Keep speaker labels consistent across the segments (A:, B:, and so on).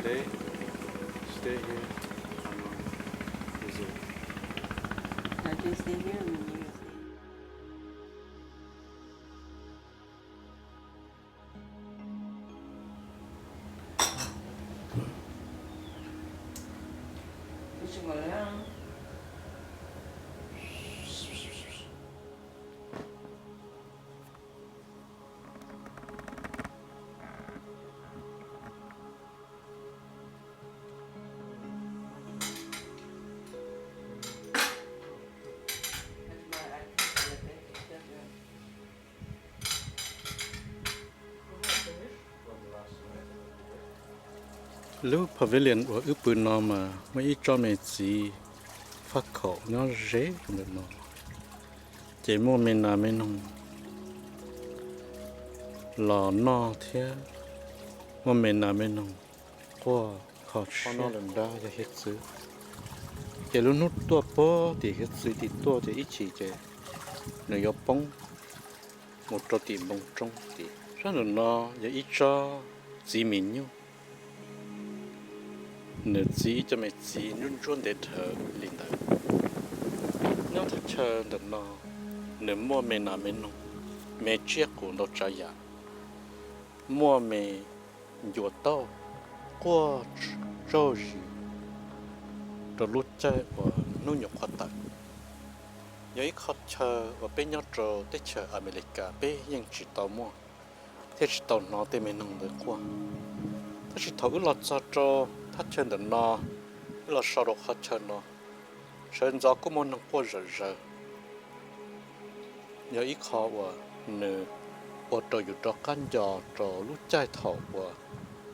A: stay here. Visit.
B: Now do you stay here and then you stay? What you going down?
A: Lúc pavilion ở ướp bự nó mà mấy cho mẹ chỉ phát khẩu nó dễ không được nó chỉ mua mình là mình không lò no thế mua mình là mình không qua khó nó lần đóจะเฮ็ดซื้อchỉ lúc nútตัวป้อthìเฮ็ดซื้อthìตัวจะít chỉ chỉ nó có bông một trò tiền bông trong thì rất là nóจะít cho chỉ mình nhau nửa chỉ cho mẹ chỉ luôn luôn để thở liền tới nếu thật chờ được nó nửa mua mẹ nào mẹ nông mẹ chiếc của nó trả giá mua mẹ dùa to qua trâu gì rồi lút chơi của nó nhục hoạt động vậy khó chờ và bên nhau trâu để chờ America bênยังchỉ tàu mua thế chỉ tàu nó để mẹ nông được qua thế chỉ thấu lọt cho trâu thắt chân được nó là sau đó thắt chân nó chân gió cũng muốn nó qua rờ nhớ ít khó và nửa và trò dù trò căn giò trò lúc trái thầu và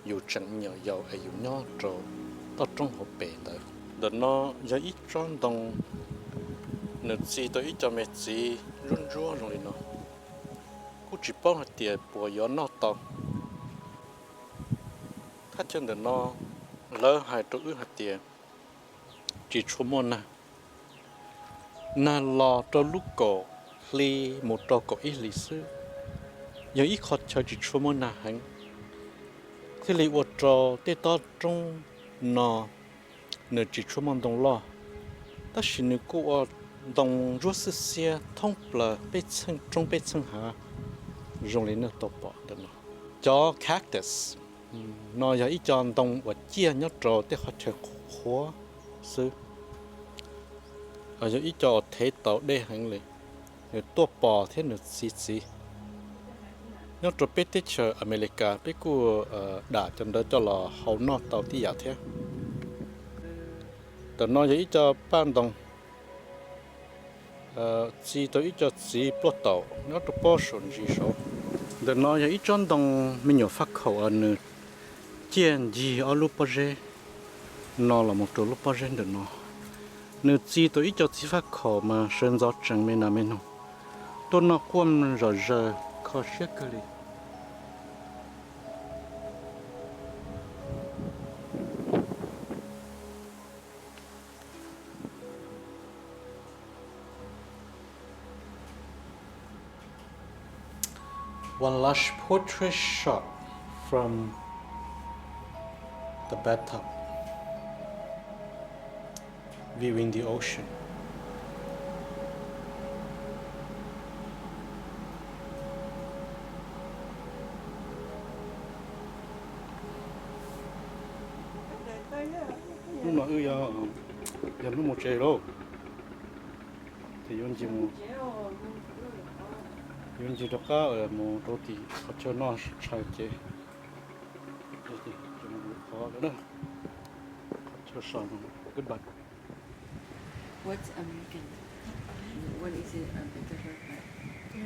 A: dù chẳng nhờ giàu hay dù nhỏ trò tao trong hộp bể đấy để nó nhớ ít tròn đồng nửa gì tôi ít cho mẹ gì run run rồi nó cũng chỉ bao hạt tiền bỏ gió nó tao thắt chân được nó lỡ hai chỗ ước hạt tiền chỉ số môn na lo cho lúc cổ li một trò cổ ít lịch sử giờ ít khó chờ chỉ số môn hành thế li một trò tê to trong nó nửa chỉ số môn đồng lo ta chỉ nửa cô đồng rút xe thông bờ bê chân trong bê chân hà dùng lên nó tổ bỏ được nó cho cactus nó giờ ít chọn đồng và chia nhớ trò để họ chơi khó sư ở giờ ít cho thế tàu để hành lệ rồi tua bò thế nữa xí nhớ trò biết thế chờ America biết cô đã chân đó cho là hậu nó tàu tí giả thế tờ nó giờ ít cho ban đồng chỉ tới ít cho chỉ plot tàu nhớ trò bao sồn gì số tờ nó giờ ít chọn đồng mình nhiều phát khẩu ở nơi chuyện gì ở lúc bao giờ nó là một chỗ lúc bao giờ được nó nếu chỉ tôi ít cho chỉ phát khẩu mà sơn gió chẳng mấy nào mấy nào tôi nó quên rồi giờ khó xét cái gì one lush portrait shot from the bathtub, viewing the ocean. Nó giờ nó một chế đâu, thì yon chỉ một yon chỉ được cả ở một đôi thì cho nó sai chế. Goodbye.
B: What's American? What is it?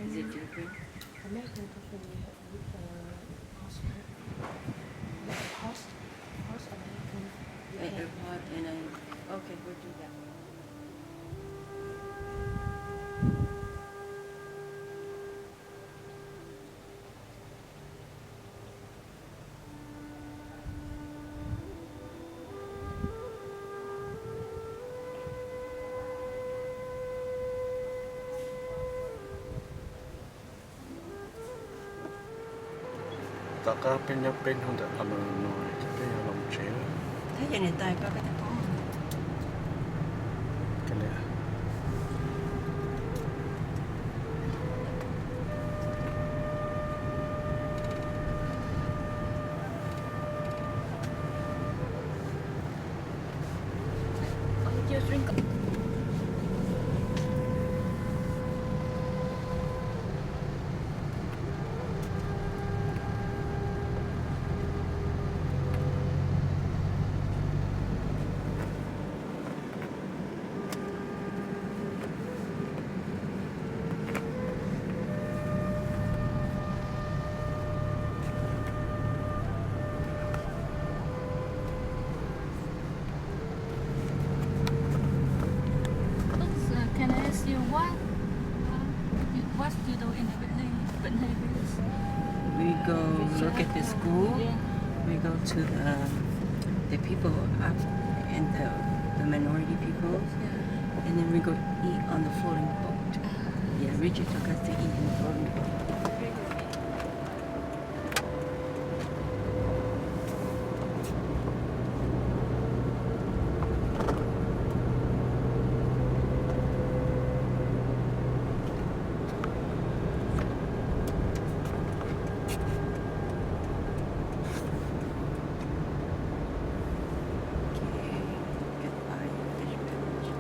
B: Is it different?
C: American company with horse American.
B: AirPod and okay, we'll do that.
A: Tất cả bên nhau bên không được làm nói bên nhau lòng chế
B: ถ้าอย่างในใต้ก็จะอ้อม
A: cái này
C: Chưa drink. Can I ask you what you do in the Whitney Village?
B: We go look at the school.
C: Yeah.
B: We go to the people up and the minority people,
C: Yeah.
B: and then we go eat on the floating boat. Yeah, Richard took us to eat in the floating boat. Goodbye, Fish Village.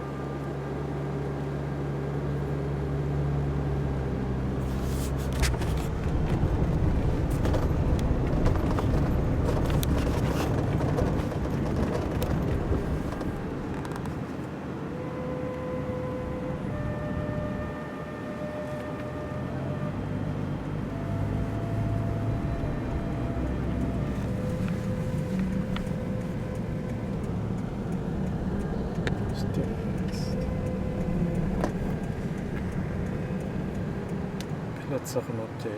A: Let's talk about the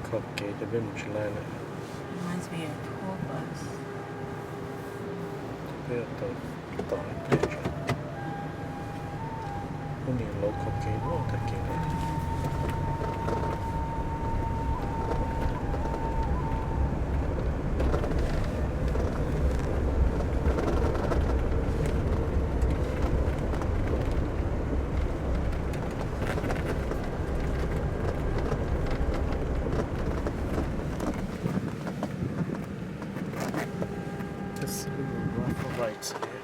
A: clock gate, the Village Line.
B: Reminds me of tour bus.
A: Bây giờ tàu bridge. Only local gate, no, that gate. This little rough right here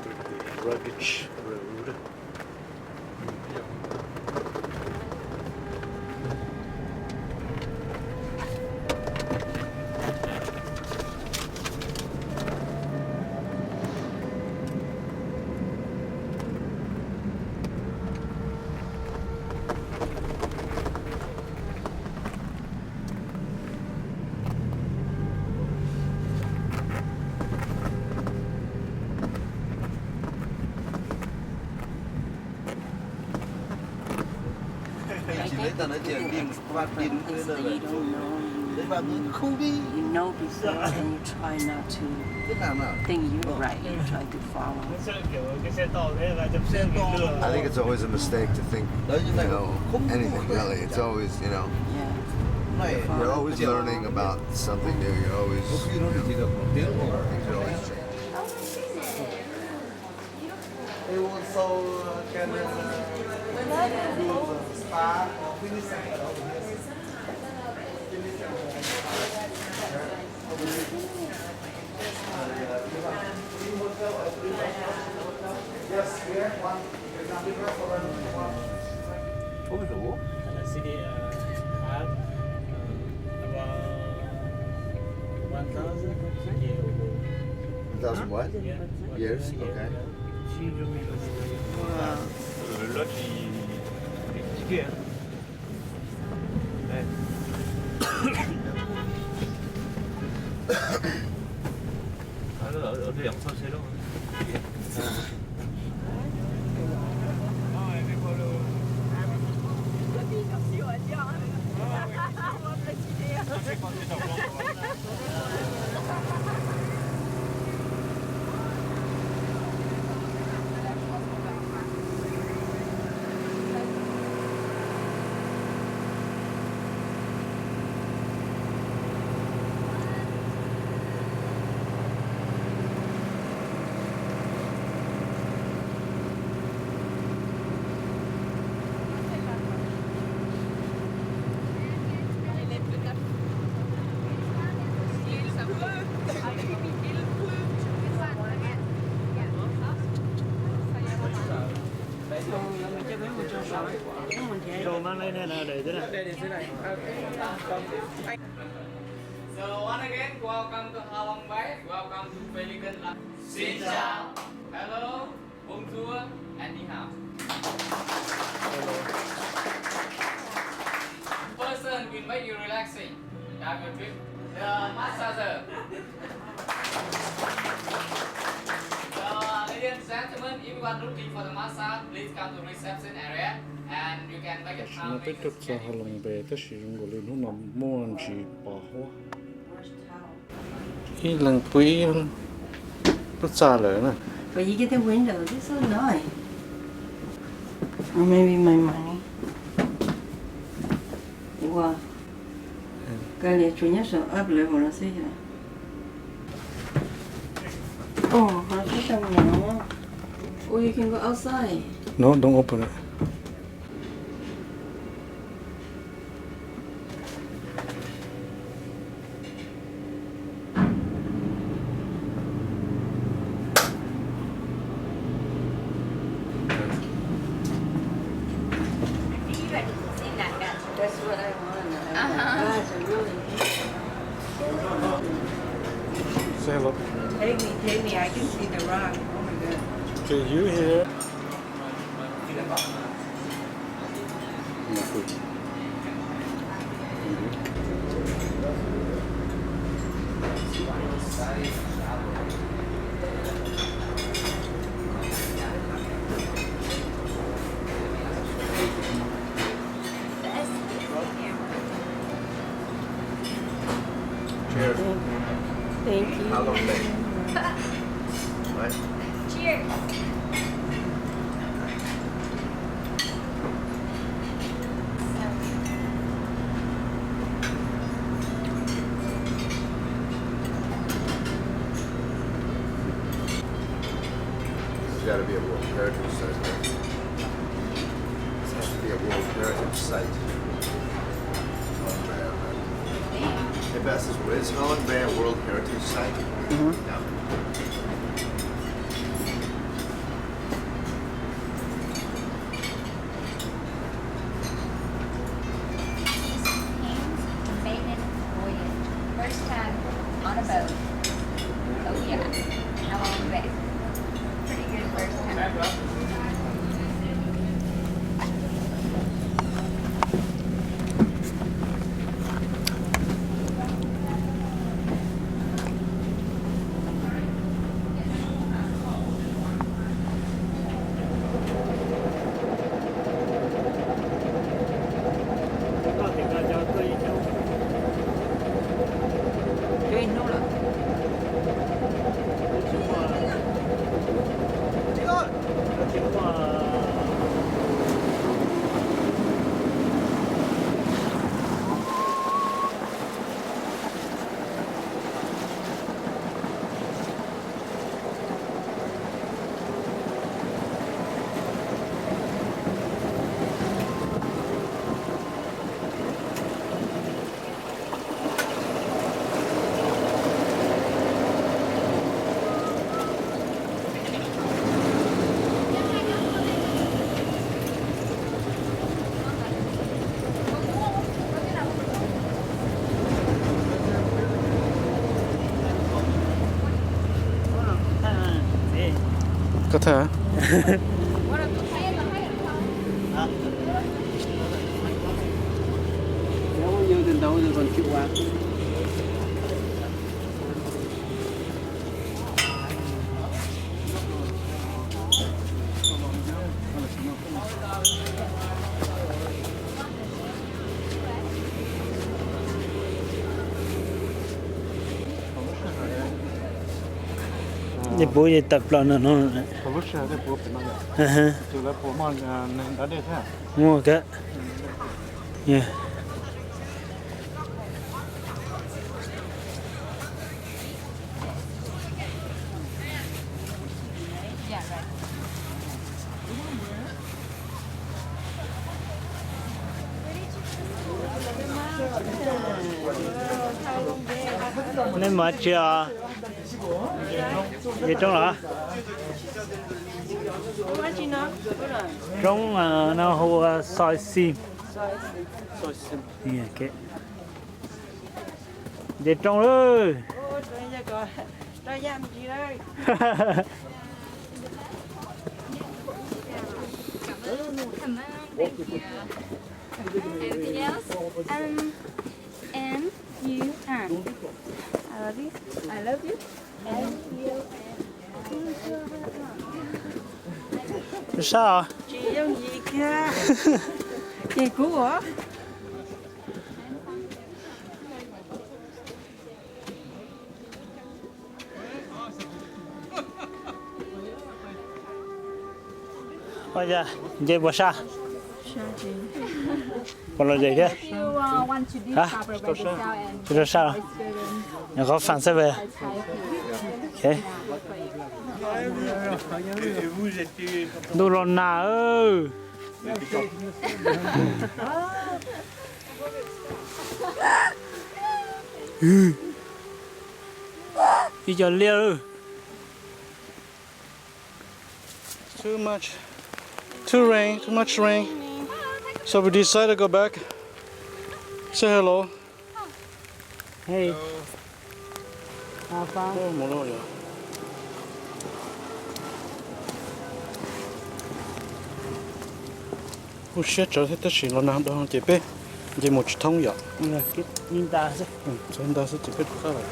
A: through the Ruggage Road.
D: Chỉ lấy tao nói chuyện đi qua pin cứ là
B: You don't know.
D: đấy bà cứ không đi
B: You know before, and you try not to
D: cái nào nào
B: think you're right. You try to follow.
D: xe to
E: I think it's always a mistake to think,
D: đấy như
E: you
D: này
E: know,
D: không
E: anything really. It's always, you know,
B: Yeah.
D: này
E: you're always learning about something new. You're always,
D: có khi nó chỉ được một tiếng thôi.
E: things are always changing.
D: They also can do spa, fitness center over here. Yes, we have one. For example, restaurant. Ôi dồi ôi.
F: And the city have about 1,000 years.
E: 1,000 what?
F: Yeah.
E: Years? Okay.
D: Wow.
F: kia. Đây. ở đằng sau xe đó.
G: So once again, welcome to Halong Bay. Welcome to Pelican Land. Xin chào, hello, bonjour, and ni hao. Person will make you relaxing. Have your trip. The massager. So, ladies and gentlemen, if you are looking for the massage, please come to reception area, and you can make it
A: nó tới chút cho họ lòng bè tới sử dụng của nó nằm mua chỉ bỏ hoa cái lần quý nó xa lỡ nè
B: But you get the window. This is so nice. Or maybe my money. Wow. Cái này chủ nhất sợ áp lực của nó xí rồi. Oh, nó sẽ trong nhà. Oh, you can go outside.
A: no don't open it
B: That's what I want. Guys are really.
A: say hello
B: Take me. I can see the rock. Oh my god.
A: okay you here
E: Cheers.
B: Thank you.
E: How long day? Right?
C: Cheers.
E: This has got to be a World Heritage Site. This has to be a World Heritage Site. Hey Bess, is Holland Bay a World Heritage Site? Mm-hmm. Yeah.
H: Maiden voyage. First time on a boat. Oh yeah. How long back? Pretty good first time.
F: Có thì cho tôi cháu.
B: Doing no luck.
A: có thể
F: Nếu có nhiều tiền đâu thì còn chịu qua. Để bố gì tập lợn nó
A: có lúc sẽ cái bố phải nói
F: hả
A: từ là bố mà đã để thế
F: mua cái yeah. Nên mà chưa gì trong là trong nó hồ soi sim
A: Rồi xem.
F: Nè cái. Để trong ơi.
B: Ôi, trời ơi, coi. Trời giam chị ơi.
C: Come on, thank you. Anything else? And you. I love you. I love you. And you.
F: Sao?
B: Chị giống gì kia. Chị cũ hả?
F: Bây giờ dễ bỏ sao?
B: Sao chị?
F: Còn là gì thế?
C: You want to do
F: Hả?
C: proper by yourself and
F: Chứ sao? Nhà có phản xe về. Ok. Đồ lon nà ơi. Đi cho liêu.
A: Too much. Too much rain. So we decided to go back. Say hello.
F: Hey. Apa?
A: Oh, một rồi. Ủa shit, trời thế chỉ là nam đó chỉ biết. Chỉ một chút thông vậy.
F: Là cái nhìn ta chứ.
A: Chúng ta sẽ chỉ biết khác rồi.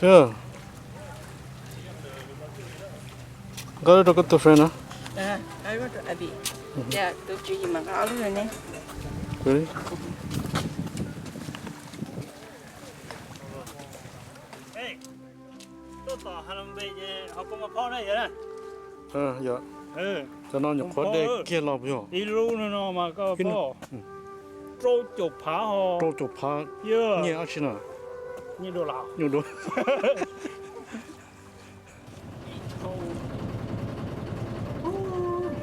A: Sure. Got it, got the friend, huh?
B: I want to Abby. Dạ, tôi chỉ gì mà áo luôn rồi nè.
A: Really?
F: Hey. Tôi tỏ hà lâm về họ có một con này vậy nè.
A: Dạ.
F: Ừ.
A: Cho nó nhập khóa để kia lọc vô.
F: Đi luôn nó mà có
A: Cái
F: bỏ. Trâu chụp phá họ.
A: Trâu chụp phá.
F: Yeah.
A: Nhẹ chứ nào.
F: Như đồ lào.
A: Nhiều đồ.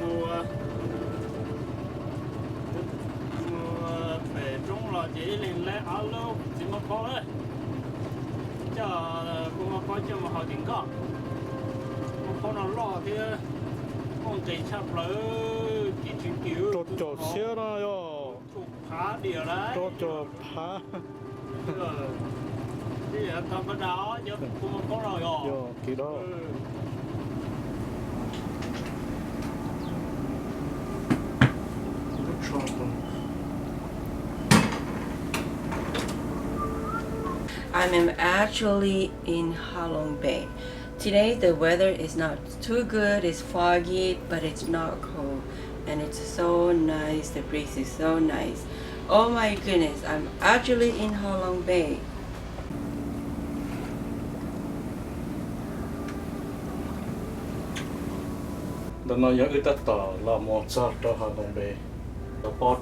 F: Mùa về trung là chỉ liền lấy áo lâu chỉ một con đấy. Chờ cũng một con cho một họ tiền có. Một con nó lo thì con chạy chắp lỡ chỉ chịu kiểu.
A: Trâu chụp xe đó yo.
F: Chụp phá điều đấy.
A: Trâu chụp phá.
F: Chứ giờ tao có đó chứ cũng một con rồi rồi.
A: Yo, kỳ đó.
B: I'm actually in Halong Bay. Today the weather is not too good, it's foggy, but it's not cold. And it's so nice, the breeze is so nice. Oh my goodness, I'm actually in Halong Bay.
A: Đó nó nhớ ư tất tỏ là một sao cho hà đồng bề. Đó bỏ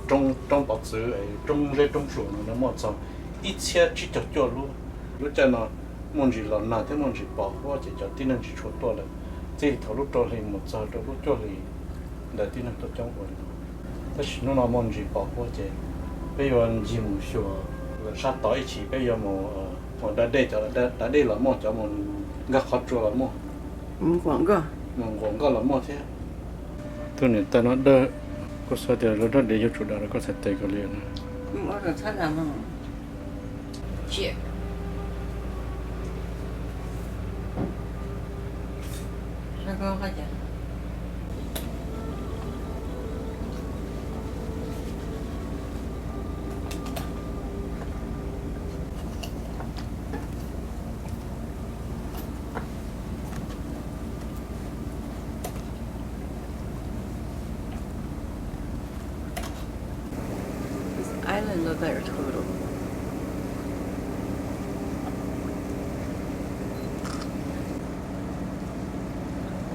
A: trong bọc xứ ấy, trong lê trong sổ nó một sao. Ít xe chỉ cho luôn. Lúc cho nó muốn gì là nào thế muốn gì bỏ qua chỉ cho tin anh chỉ chuột to là. Chỉ thầu lúc cho thì một sao cho lúc cho thì để tin anh cho trong quần. Thế chỉ nó muốn gì bỏ qua chỉ. Bây giờ anh gì muốn sửa là sát tới chỉ bây giờ một đã đây là một cho một gác khó cho là một.
B: Quảng cơ.
A: Quảng cáo là một thế. Tôi này ta nó đỡ có sao thì nó để cho chủ đạo nó có thể tay cái liền.
B: Mất rồi thật là mà. Chị. Sao có cái gì? Island look like a turtle.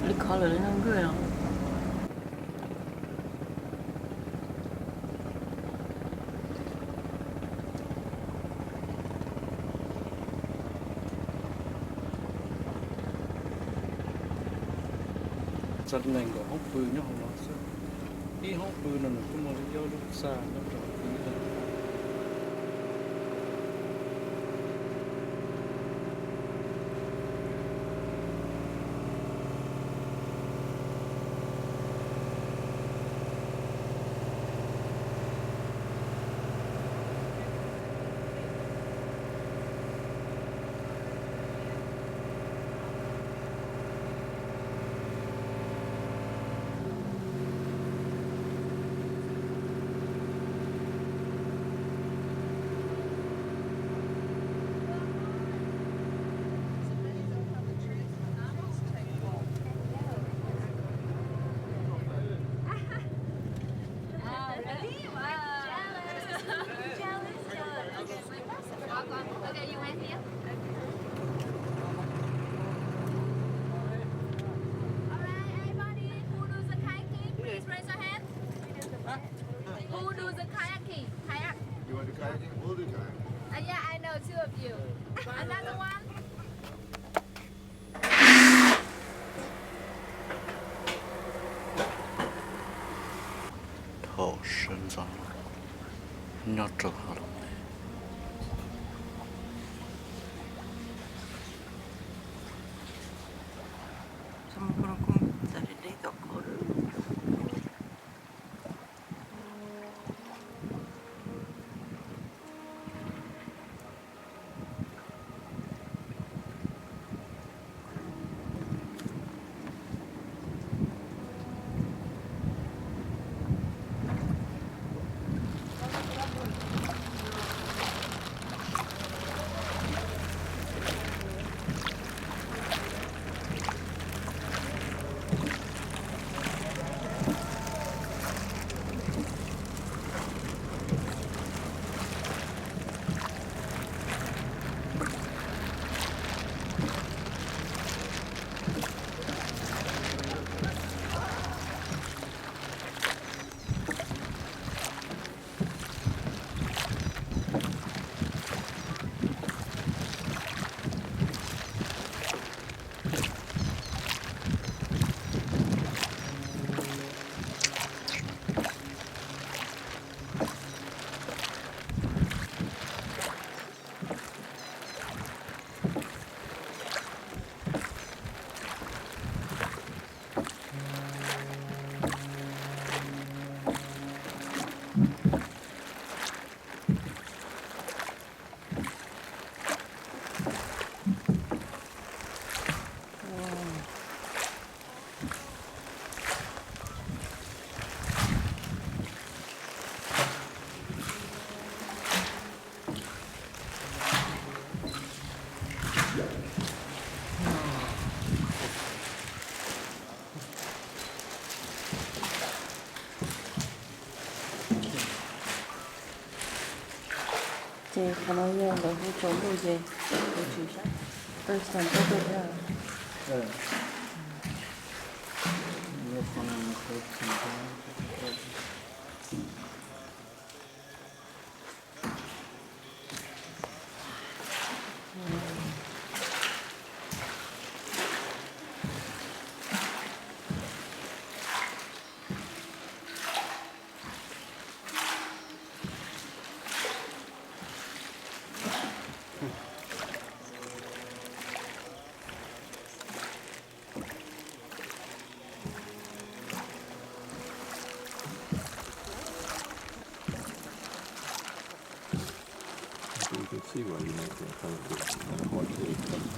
B: What do you call really no good on.
A: Rất là có hốc bự nhau nó sao đi hốc bự nó cũng một cái lúc xa nó rồi đi lên
C: Okay, you went here. Alright, everybody who does the kayaking, please raise your hand. Who does the kayaking? Kayak.
E: You want to do kayaking? We'll do kayaking.
C: Yeah, I know two of you. Another one.
A: thổ sơn gió nhọt trở hạt
B: Some gonna come that they got caught. Thì khả năng là nó không trốn được gì. Tôi chú sát. Tôi sản tốt được rồi.
A: nhiều con ăn khối thành ra
I: You can see why you make that kind of hot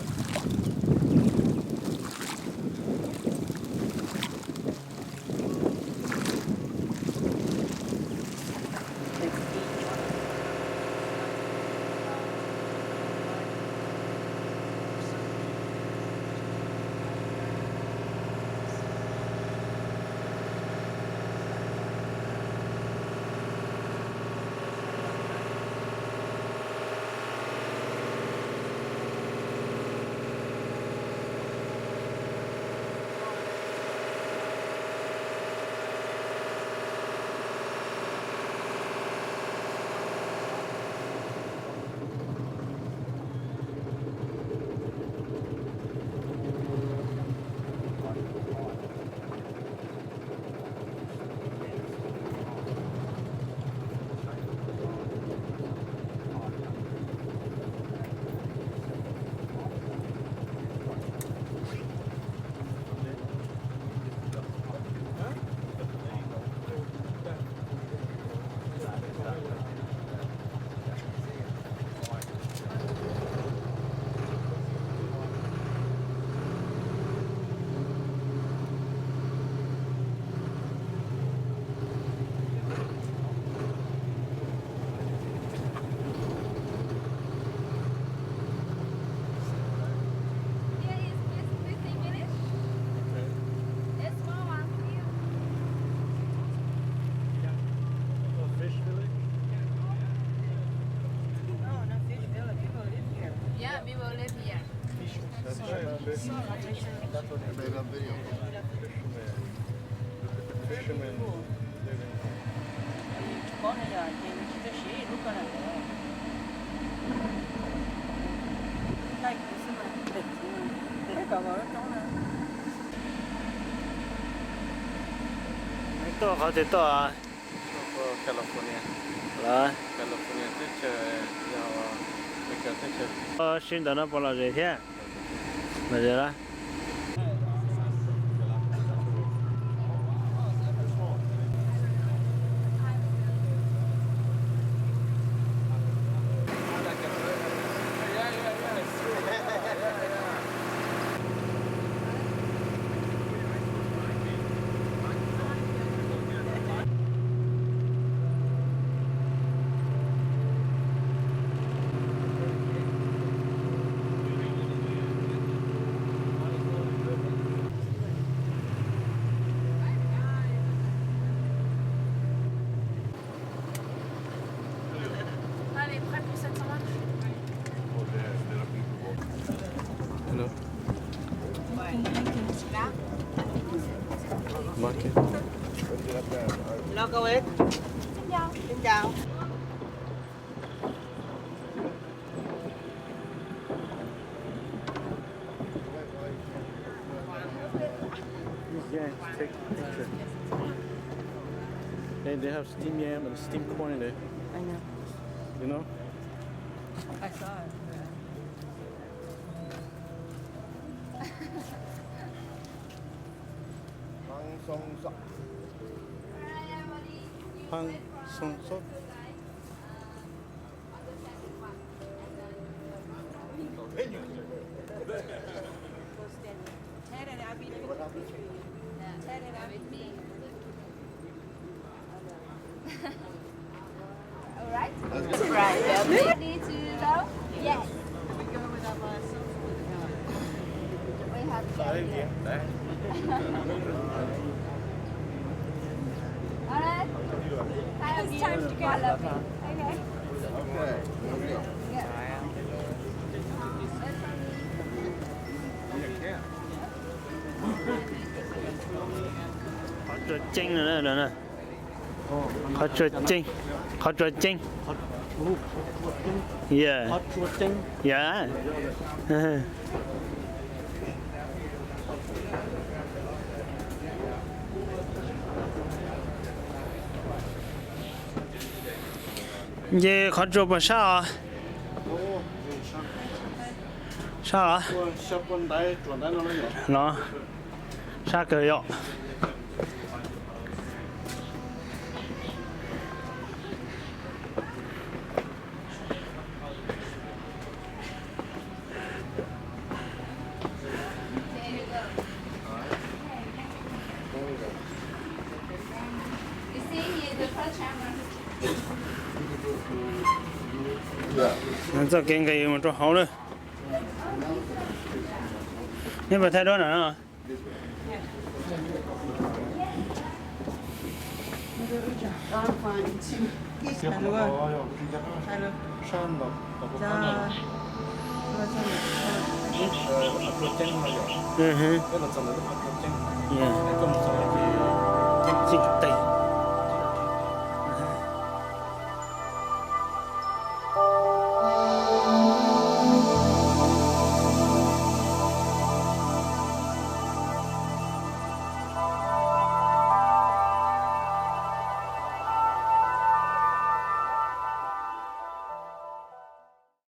E: Maybe on video.
A: Fishermen living.
F: to họ thì to à
A: California.
F: là
A: California tới chơi vào bây giờ tới chơi.
F: xin đó nó bỏ là gì thế mà giờ đó
C: Allez, prêt pour cette marche?
A: Hello. Market.
J: Hello cô Ít.
C: Xin chào.
J: Xin chào.
A: Yeah, take a picture. They have steamed yam and steamed corn in there.
B: I know.
A: You know?
B: I saw it.
E: Hang song sok.
A: Hang song sok.
J: Thế này là bị Thế này là bị
C: Alright.
E: Let's go.
C: Right. Ready to go? Yes. We have Alright. It's time to go. Okay.
E: Okay. Let's go.
C: Yeah.
F: họ trượt chinh rồi đó nè họ trượt chinh yeah
A: Hot chuột chanh.
F: yeah ये họ trượt bằng sao à sao à
A: Sắp con đáy chuột đáy nó nhỏ.
F: nó sao cơ yo
C: You see here the front camera.
E: Yeah.
F: nó kinh cái mà cho hậu nữa nhưng mà thay đó nữa
J: Hello.
A: Shan đó.
J: Dạ.
A: Chuột chanh mà nhỏ.
F: ừ hứ
A: Cái là xong rồi nó hot chuột chanh.
F: yeah
A: Cái cầm xong rồi thì chanh tay.